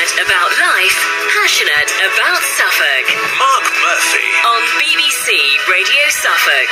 Passionate about life, passionate about Suffolk. Mark Murphy on BBC Radio Suffolk.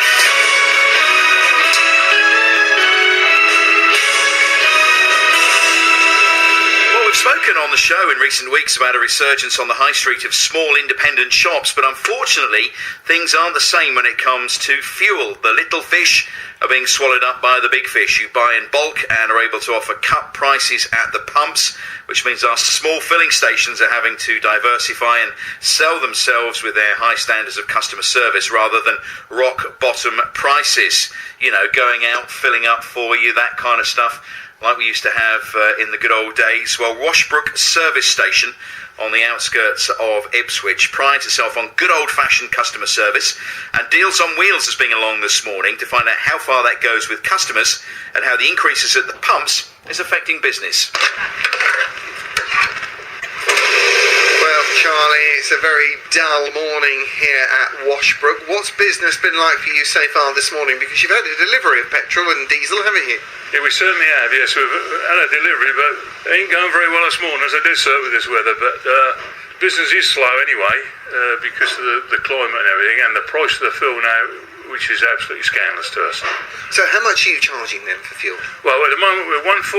We've spoken on the show in recent weeks about a resurgence on the high street of small independent shops, but unfortunately things aren't the same when it comes to fuel. The little fish are being swallowed up by the big fish. You buy in bulk and are able to offer cut prices at the pumps, which means our small filling stations are having to diversify and sell themselves with their high standards of customer service rather than rock bottom prices. You know, going out, filling up for you, that kind of stuff, like we used to have in the good old days. Well, Washbrook Service Station on the outskirts of Ipswich prides itself on good old-fashioned customer service, and Deals on Wheels has been along this morning to find out how far that goes with customers and how the increases at the pumps is affecting business. Well, Charlie, it's a very dull morning here at Washbrook. What's business been like for you so far this morning? Because you've had a delivery of petrol and diesel, haven't you? Yeah, we certainly have, yes. We've had a delivery, but it ain't going very well this morning, as I did say with this weather. But business is slow anyway, because of the climate and everything, and the price of the fuel now, which is absolutely scandalous to us. So how much are you charging them for fuel? Well, at the moment we're 142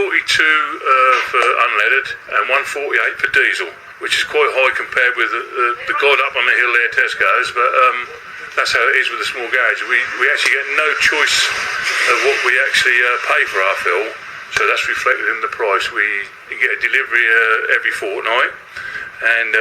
for unleaded and 148 for diesel, which is quite high compared with the god up on the hill there, Tesco's, but that's how it is with the small garage. We actually get no choice of what we actually pay for our fuel, so that's reflected in the price. We get a delivery every fortnight, and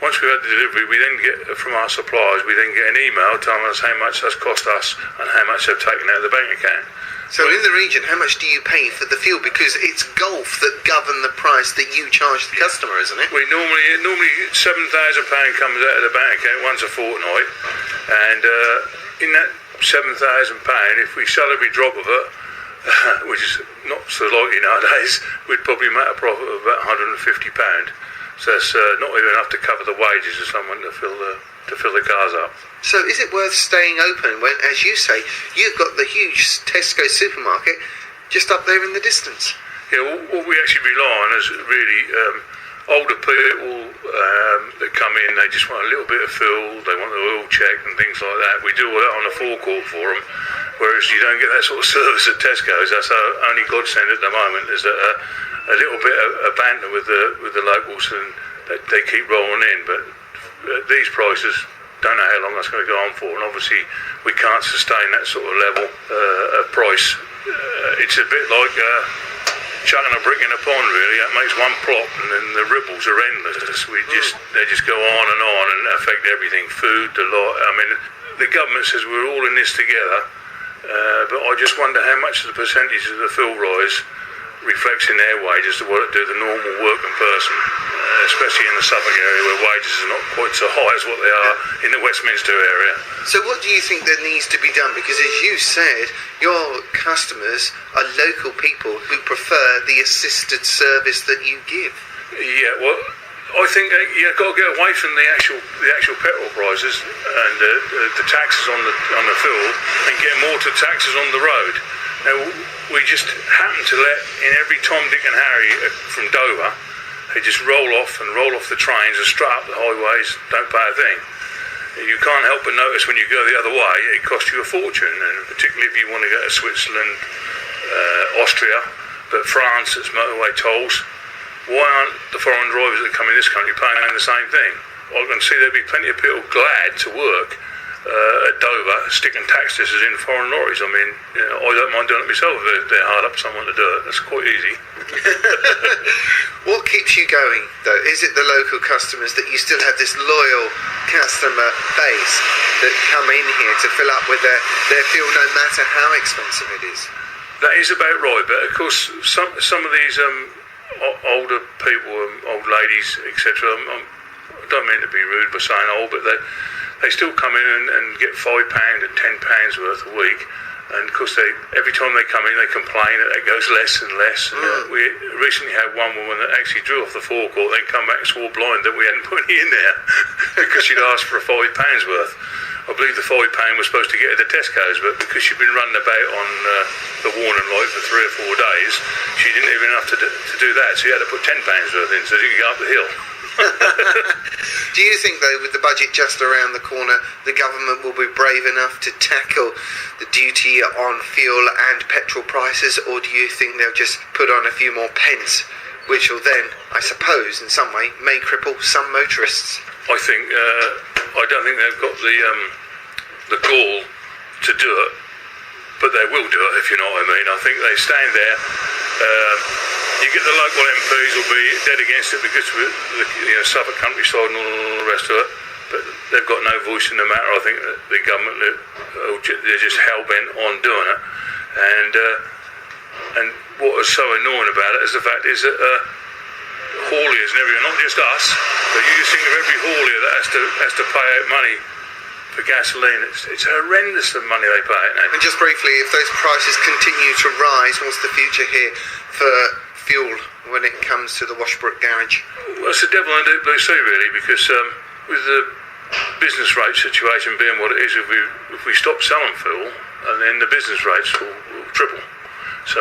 once we've had the delivery, we then get from our suppliers, we then get an email telling us how much that's cost us and how much they've taken out of the bank account. So in the region, how much do you pay for the fuel? Because it's Gulf that govern the price that you charge the customer, isn't it? We normally £7,000 comes out of the bank account once a fortnight, and in that £7,000, if we sell every drop of it, which is not so likely nowadays, we'd probably make a profit of about £150. So that's not even enough to cover the wages of someone to fill the cars up. So is it worth staying open when, as you say, you've got the huge Tesco supermarket just up there in the distance? Yeah, what we actually rely on is really older people that come in, they just want a little bit of fuel, they want the oil checked and things like that. We do all that on the forecourt for them, whereas you don't get that sort of service at Tesco's. That's our only godsend at the moment, is that a little bit of banter with the locals, and they keep rolling in. But these prices, don't know how long that's going to go on for, and obviously we can't sustain that sort of level of price. It's a bit like chucking a brick in a pond, really. That makes one plop, and then the ripples are endless. They just go on and affect everything. Food, the lot. I mean, the government says we're all in this together, but I just wonder how much of the percentage of the fuel rise reflects in their wages to what it do the normal working person, especially in the Suffolk area where wages are not quite so high as what they are in the Westminster area. So what do you think that needs to be done? Because as you said, your customers are local people who prefer the assisted service that you give. Yeah, well, I think you've got to get away from the actual petrol prices and the taxes on the fuel, and get more to taxes on the road. Now, we just happen to let in every Tom, Dick and Harry from Dover, they just roll off the trains and straight up the highways, don't pay a thing. You can't help but notice when you go the other way, it costs you a fortune, and particularly if you want to go to Switzerland, Austria, but France, it's motorway tolls. Why aren't the foreign drivers that come in this country paying the same thing? I can see there'd be plenty of people glad to work at Dover, sticking tax testers in foreign lorries. I mean, you know, I don't mind doing it myself if they're hard up someone to do it. That's quite easy. What keeps you going, though? Is it the local customers, that you still have this loyal customer base that come in here to fill up with their fuel no matter how expensive it is? That is about right, but of course some of these older people, old ladies, etc., I don't mean to be rude by saying old, but they still come in and get £5 and £10 worth a week, and of course every time they come in they complain that it goes less and less. We recently had one woman that actually drew off the forecourt, then come back and swore blind that we hadn't put any in there because she'd asked for a £5 worth. I believe the £5 was supposed to get her to Tesco's, but because she'd been running about on the warning light for 3 or 4 days, she didn't even have to do that, so you had to put £10 worth in so she could go up the hill. Do you think, though, with the budget just around the corner, the government will be brave enough to tackle the duty on fuel and petrol prices, or do you think they'll just put on a few more pence, which will then, I suppose, in some way, may cripple some motorists? I think I don't think they've got the gall to do it, but they will do it, if you know what I mean. I think they stand there. You get the local MPs will be dead against it because of the Suffolk countryside and all the rest of it, but they've got no voice in the matter. I think that the government, they're just hell-bent on doing it. And what is so annoying about it is the fact is that hauliers and everything, not just us, but you just think of every haulier that has to pay out money for gasoline. It's horrendous the money they pay out now. And just briefly, if those prices continue to rise, what's the future here for fuel when it comes to the Washbrook garage? Well, it's the devil in the blue sea, really, because with the business rate situation being what it is, if we stop selling fuel, and then the business rates will triple. So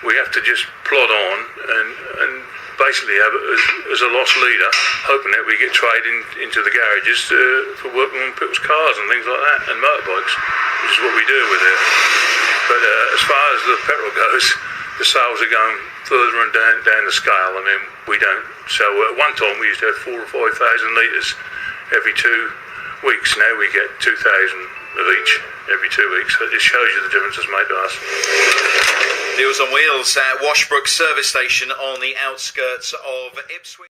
we have to just plod on and basically have it as a lost leader, hoping that we get trade into the garages for working on people's cars and things like that, and motorbikes, which is what we do with it. But as far as the petrol goes, the sales are going further and down the scale. I mean, we don't sell. At one time we used to have 4,000 or 5,000 litres every 2 weeks. Now we get 2,000 of each every 2 weeks. So it just shows you the difference it's made to us. Deals on Wheels at Washbrook service station on the outskirts of Ipswich.